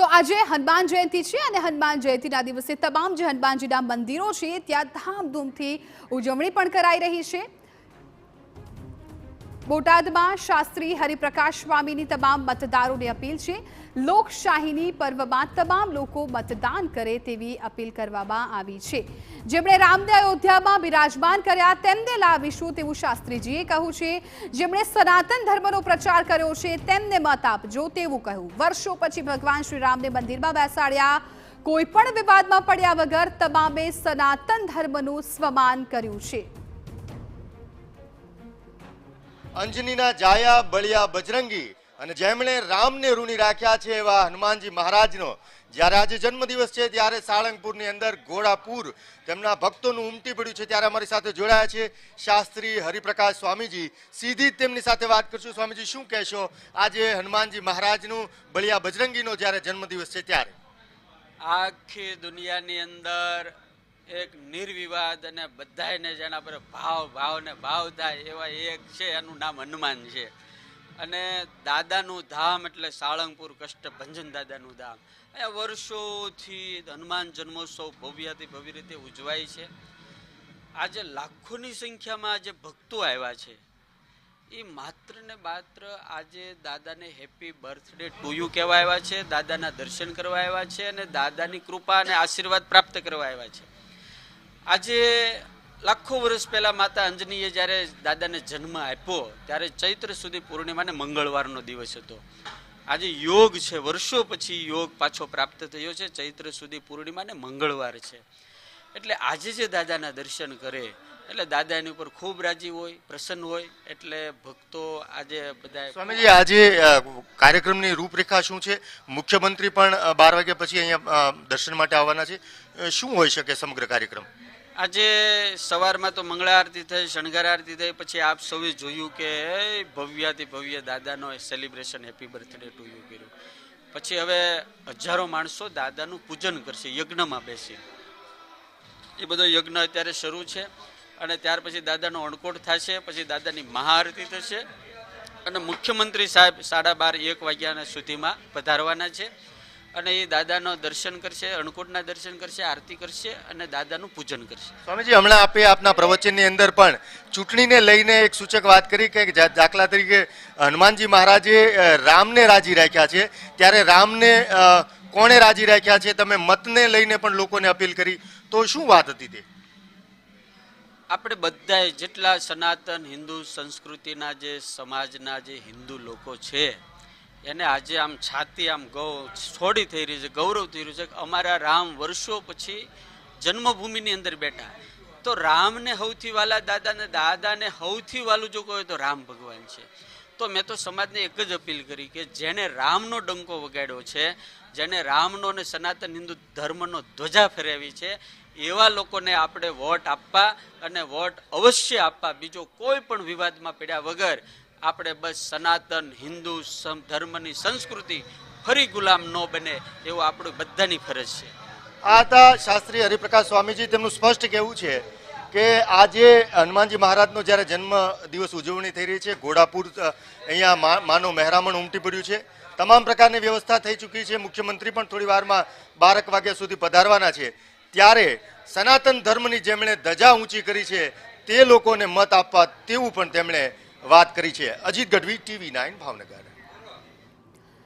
તો આજે હનુમાન જયંતિ છે અને હનુમાન જયંતિના દિવસે તમામ જે હનુમાનજીના મંદિરો છે ત્યાં ધામધૂમથી ઉજવણી પણ કરાઈ રહી છે। બોટાદમાં શાસ્ત્રી હરિપ્રકાશ સ્વામીની તમામ મતદારોને અપીલ છે। લોકશાહીની પર્વમાં તમામ લોકો મતદાન કરે તેવી અપીલ કરવામાં આવી છે। જેમણે રામને અયોધ્યામાં બિરાજમાન કર્યા તેમને લાવીશું તેવું શાસ્ત્રીજીએ કહ્યું છે। જેમણે સનાતન ધર્મનો પ્રચાર કર્યો છે તેમને મત આપજો તેવું કહ્યું। વર્ષો પછી ભગવાન શ્રી રામને મંદિરમાં બેસાડ્યા, કોઈ પણ વિવાદમાં પડ્યા વગર તમામે સનાતન ધર્મનું સ્વમાન કર્યું છે। અંજનીના જાયા બળિયા બજરંગી અને જેમણે રામને ઋણી રાખ્યા છે એવા હનુમાનજી મહારાજનો જ્યારે આજે જન્મદિવસ છે ત્યારે સાળંગપુરની અંદર ઘોડાપુર તેમના ભક્તોનું ઉમટી પડ્યું છે। ત્યારે અમારી સાથે જોડાયા છે શાસ્ત્રી હરિપ્રકાશ સ્વામીજી। સીધી જ તેમની સાથે વાત કરશું। સ્વામીજી, શું કહેશો આજે હનુમાનજી મહારાજનું બળિયા બજરંગીનો જ્યારે જન્મદિવસ છે ત્યારે? આખી દુનિયાની અંદર એક નિર્વિવાદ અને બધાને જેના પર ભાવ થાય એવા એક છે, એનું નામ હનુમાન છે। અને દાદાનું ધામ એટલે સાળંગપુર કષ્ટભંજન દાદાનું ધામ। અહીંયા વર્ષોથી હનુમાન જન્મોત્સવ ભવ્યથી ભવ્ય રીતે ઉજવાય છે। આજે લાખોની સંખ્યામાં આજે ભક્તો આવ્યા છે, એ માત્ર ને માત્ર આજે દાદાને હેપી બર્થડે ટુ યુ કહેવા આવ્યા છે, દાદાના દર્શન કરવા આવ્યા છે અને દાદાની કૃપા અને આશીર્વાદ પ્રાપ્ત કરવા આવ્યા છે। આજે લાખો વર્ષ પહેલા માતા અંજનીએ જ્યારે દાદાને જન્મ આપ્યો ત્યારે ચૈત્ર સુધી પૂર્ણિમાને મંગળવારનો દિવસ હતો। આજે યોગ છે, વર્ષો પછી યોગ પાછો પ્રાપ્ત થયો છે। ચૈત્ર સુધી પૂર્ણિમાને મંગળવાર છે, એટલે આજે જે દાદાના દર્શન કરે એટલે દાદા એની ઉપર ખૂબ રાજી હોય, પ્રસન્ન હોય। એટલે ભક્તો આજે બધા સ્વામીજી, આજે કાર્યક્રમની રૂપરેખા શું છે? મુખ્યમંત્રી પણ 12 વાગ્યા પછી અહીંયા દર્શન માટે આવવાના છે। શું હોઈ શકે સમગ્ર કાર્યક્રમ? આજે સવારમાં તો મંગળા આરતી થઈ, શણગાર આરતી થઈ, પછી આપ સૌએ જોયું કે ભવ્યાથી ભવ્ય દાદાનો celebration happy birthday to you કર્યું। પછી હવે હજારો માણસો દાદાનું પૂજન કરશે યજ્ઞમાં બેસી। એ બધો યજ્ઞ અત્યારે શરૂ છે અને ત્યાર પછી દાદાનો અણકોટ થશે, પછી દાદાની મહાઆરતી થશે અને મુખ્યમંત્રી સાહેબ 12:30-1 વાગ્યા સુધીમાં પધારવાના છે અને એ દાદાનો દર્શન કરશે, અણકોટના દર્શન કરશે, આરતી કરશે અને દાદાનું પૂજન કરશે। સ્વામીજી, હમણાં આપે આપના પ્રવચનની અંદર પણ ચૂંટણીને લઈને એક સૂચક વાત કરી કે દાખલા તરીકે હનુમાનજી મહારાજે રામને રાજી રાખ્યા છે, ત્યારે રામને કોણે રાજી રાખ્યા છે? તમે મતને લઈને પણ લોકોને અપીલ કરી, તો શું વાત હતી તે? આપણે બધા જેટલા સનાતન હિન્દુ સંસ્કૃતિના જે સમાજના જે હિન્દુ લોકો છે એને આજે આમ છાતી આમ છોડી થઈ રહી છે, ગૌરવ થઈ રહ્યું છે કે અમારા રામ વર્ષો પછી જન્મભૂમિની અંદર બેઠા। તો રામને સૌથી વાલા દાદાને, દાદાને સૌથી વાલું જો કહે તો રામ ભગવાન છે। તો મેં તો સમાજને એક જ અપીલ કરી કે જેને રામનો ડંકો વગાડ્યો છે, જેને રામનો અને સનાતન હિન્દુ ધર્મનો ધ્વજા ફેરવી છે, એવા લોકોને આપણે વોટ આપવા અને વોટ અવશ્ય આપવા। બીજો કોઈ પણ વિવાદમાં પડ્યા વગર આપણે બસ સનાતન હિન્દુ ધર્મની સંસ્કૃતિ ફરી ગુલામ ન બને એવું આપણું બધાની ફરજ છે। આ હતા શાસ્ત્રી હરિપ્રકાશ સ્વામીજી। તેમનું સ્પષ્ટ કહેવું છે કે આજે હનુમાનજી મહારાજનો જ્યારે જન્મ દિવસ ઉજવણી થઈ રહી છે, ઘોડાપુર અહીંયા માનો મહેરામણ ઉમટી પડ્યું છે, તમામ પ્રકારની વ્યવસ્થા થઈ ચૂકી છે। મુખ્યમંત્રી પણ થોડી વારમાં 12 વાગ્યા સુધી પધારવાના છે, ત્યારે સનાતન ધર્મની જેમણે ધજા ઊંચી કરી છે તે લોકોને મત આપવા તેવું પણ તેમણે વાત કરી છે। અજીત ગઢવી, TV9 ભાવનગર।